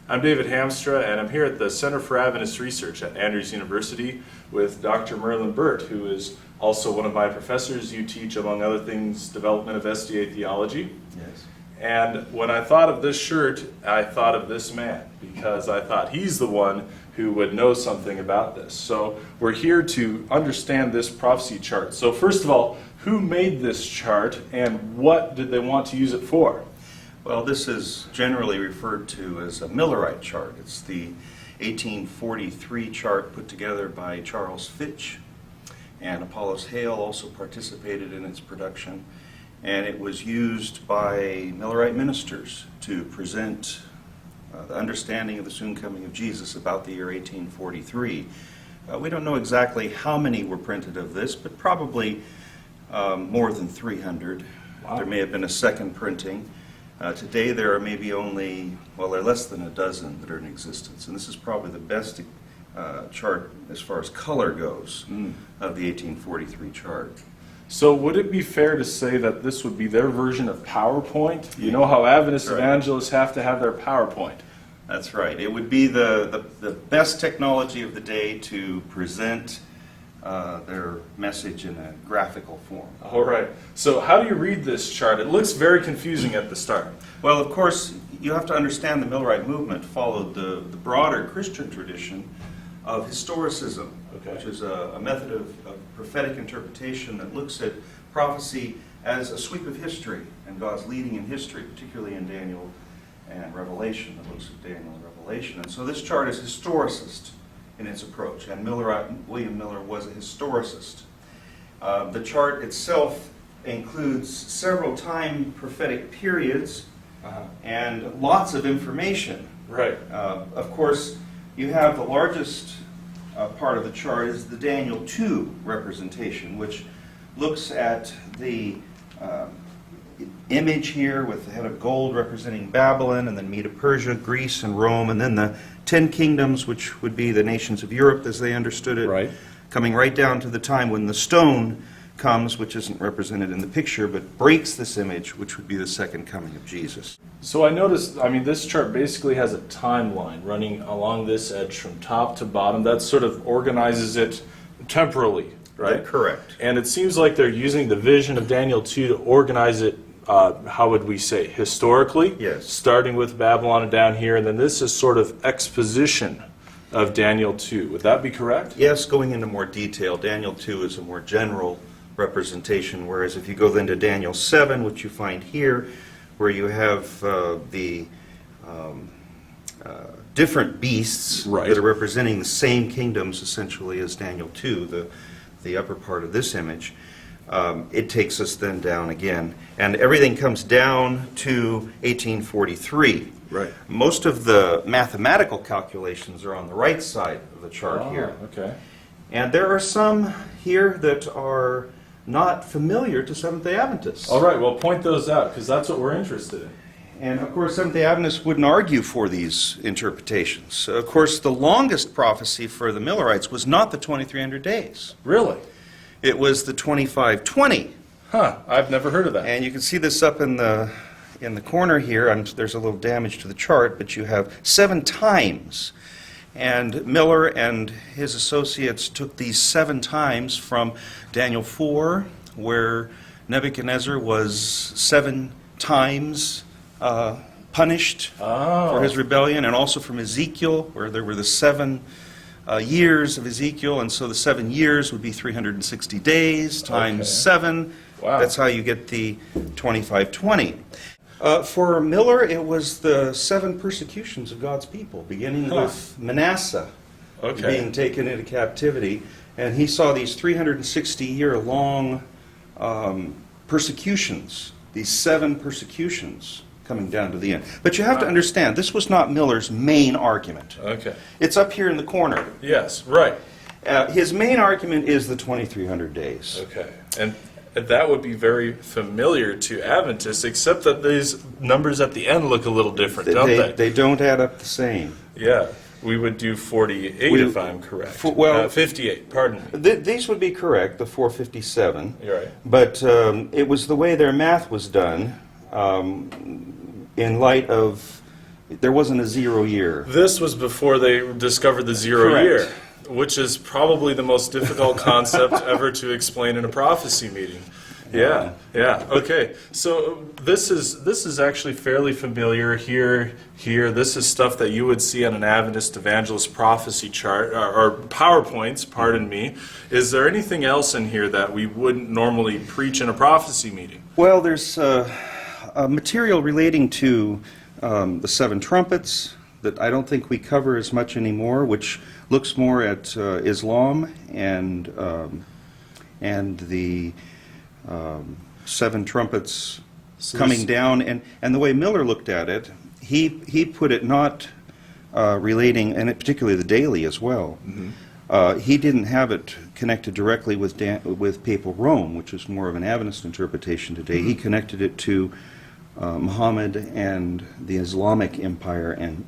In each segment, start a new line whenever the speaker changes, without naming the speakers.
I'm David Hamstra, and I'm here at the Center for Adventist Research at Andrews University with Dr. Merlin Burt, who is also one of my professors. You teach, among other things, development of SDA theology.
Yes.
And when I thought of this shirt, I thought of this man, because I thought he's the one who would know something about this. So we're here to understand this prophecy chart. So first of all, who made this chart, and what did they want to use it for?
Well, this is generally referred to as a Millerite chart. It's the 1843 chart put together by Charles Fitch, and Apollos Hale also participated in its production. And it was used by Millerite ministers to present the understanding of the soon coming of Jesus about the year 1843. We don't know exactly how many were printed of this, but probably more than 300.
Wow.
There may have been a second printing. Today there are maybe only, well, there are less than a dozen that are in existence. And this is probably the best chart as far as color goes of the 1843 chart.
So would it be fair to say that this would be their version of PowerPoint? You know how Adventist evangelists have to have their PowerPoint.
That's right. It would be the best technology of the day to present their message in a graphical form.
All right. So how do you read this chart? It looks very confusing at the start.
Well, of course, you have to understand the Millerite movement followed the broader Christian tradition of historicism, which is a method of prophetic interpretation that looks at prophecy as a sweep of history and God's leading in history, particularly in Daniel and Revelation, that looks at Daniel and Revelation. And so this chart is historicist in its approach, and William Miller was a historicist. The chart itself includes several time prophetic periods and lots of information.
Right.
Of course, you have the largest part of the chart is the Daniel 2 representation, which looks at the image here with the head of gold representing Babylon, and then Medo-Persia, Greece, and Rome, and then the 10 kingdoms, which would be the nations of Europe as they understood it,
Right.
coming right down to the time when the stone comes, which isn't represented in the picture, but breaks this image, which would be the second coming of Jesus.
So I noticed, this chart basically has a timeline running along this edge from top to bottom. That sort of organizes it temporally, right?
Correct.
And it seems like they're using the vision of Daniel 2 to organize it, how would we say, historically?
Yes.
Starting with Babylon and down here, and then this is sort of exposition of Daniel 2. Would that be correct?
Yes, going into more detail, Daniel 2 is a more general representation, whereas if you go then to Daniel 7, which you find here, where you have the different beasts that are representing the same kingdoms essentially as Daniel 2, the upper part of this image, it takes us then down again. And everything comes down to 1843.
Right.
Most of the mathematical calculations are on the right side of the chart here.
Okay.
And there are some here that are not familiar to Seventh-day Adventists.
All right, well, point those out, because that's what we're interested in.
And of course, Seventh-day Adventists wouldn't argue for these interpretations. Of course, the longest prophecy for the Millerites was not the 2300 days.
Really?
It was the 2520.
Huh, I've never heard of that.
And you can see this up in the corner here. There's a little damage to the chart, but you have 7 times. And Miller and his associates took these 7 times from Daniel 4, where Nebuchadnezzar was 7 times punished for his rebellion, and also from Ezekiel, where there were the 7 years of Ezekiel, and so the 7 years would be 360 days times 7.
Wow.
That's how you get the 2520. For Miller, it was the 7 persecutions of God's people, beginning with Manasseh being taken into captivity. And he saw these 360-year-long persecutions, these 7 persecutions coming down to the end. But you have to understand, this was not Miller's main argument.
Okay.
It's up here in the corner.
Yes, right.
His main argument is the 2300 days.
Okay. And that would be very familiar to Adventists, except that these numbers at the end look a little different, don't they?
They don't add up the same.
Yeah. We would do 48 if I'm correct. 58, pardon me.
These would be correct, the 457.
You're right.
But it was the way their math was done in light of There wasn't a 0 year.
This was before they discovered the 0
Correct.
year, which is probably the most difficult concept ever to explain in a prophecy meeting. Yeah, yeah. Okay, so this is actually fairly familiar here. This is stuff that you would see on an Adventist evangelist prophecy chart or PowerPoints. Pardon me. Is there anything else in here that we wouldn't normally preach in a prophecy meeting?
Well, there's material relating to the 7 trumpets that I don't think we cover as much anymore, which looks more at Islam and the 7 trumpets
So
coming
this-
down, and the way Miller looked at it, he put it not relating, and particularly the daily as well. He didn't have it connected directly with papal Rome, which is more of an Adventist interpretation today. He connected it to Muhammad and the Islamic Empire and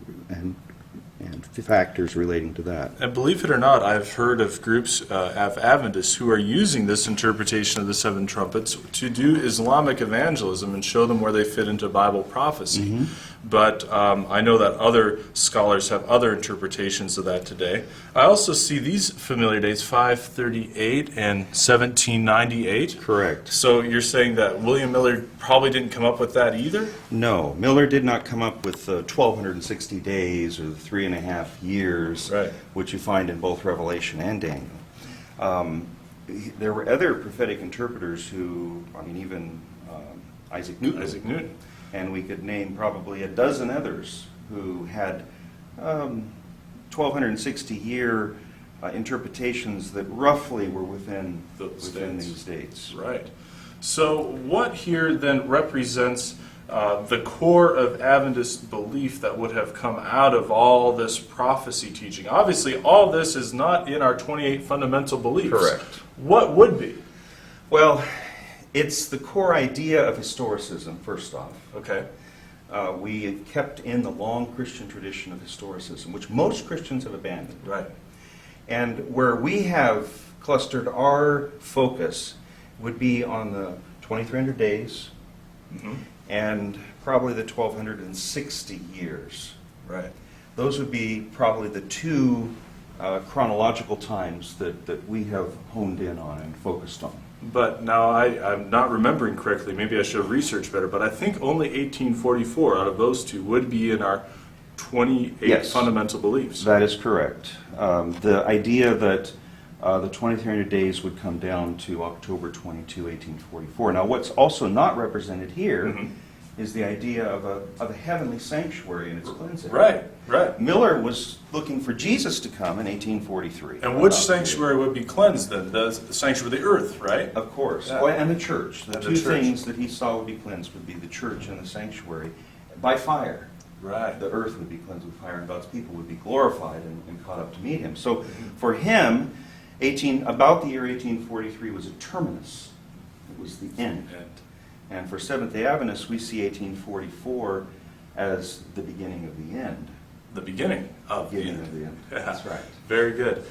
factors relating to that.
And believe it or not, I've heard of groups of Adventists who are using this interpretation of the 7 trumpets to do Islamic evangelism and show them where they fit into Bible prophecy. But I know that other scholars have other interpretations of that today. I also see these familiar dates, 538 and 1798.
Correct.
So you're saying that William Miller probably didn't come up with that either?
No, Miller did not come up with the 1260 days or the 3.5 years,
Right.
which you find in both Revelation and Daniel. There were other prophetic interpreters who, even Isaac Newton.
Isaac Newton.
And we could name probably a dozen others who had 1260-year interpretations that roughly were within these dates.
Right. So what here then represents the core of Adventist belief that would have come out of all this prophecy teaching? Obviously, all this is not in our 28 fundamental beliefs.
Correct.
What would be?
Well, it's the core idea of historicism, first off.
Okay.
We kept in the long Christian tradition of historicism, which most Christians have abandoned.
Right.
And where we have clustered our focus would be on the 2300 days and probably the 1260 years.
Right.
Those would be probably the 2 chronological times that we have honed in on and focused on.
But now I'm not remembering correctly. Maybe I should have researched better. But I think only 1844 out of those 2 would be in our 28
Yes.
fundamental beliefs.
That is correct. The idea that the 2300 days would come down to October 22, 1844. Now, what's also not represented here is the idea of a heavenly sanctuary and its cleansing.
Right. Right.
Miller was looking for Jesus to come in 1843.
And which sanctuary would be cleansed then? The sanctuary of the earth, right?
Of course.
Yeah.
Well, and the church. The
And the
2
church.
things that he saw would be cleansed would be the church and the sanctuary by fire.
Right.
The earth would be cleansed with fire, and God's people would be glorified and caught up to meet him. So for him, about the year 1843 was a terminus. It was the end. And for Seventh-day Adventists, we see 1844 as the beginning of the end.
The beginning of the
Beginning
end.
of the end.
Yeah.
That's right.
Very good.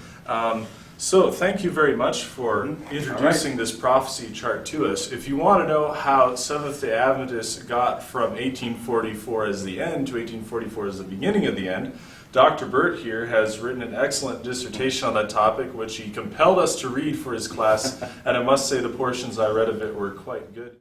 So thank you very much for introducing this prophecy chart to us. If you want to know how Seventh-day Adventists got from 1844 as the end to 1844 as the beginning of the end, Dr. Burt here has written an excellent dissertation on that topic, which he compelled us to read for his class, and I must say the portions I read of it were quite good.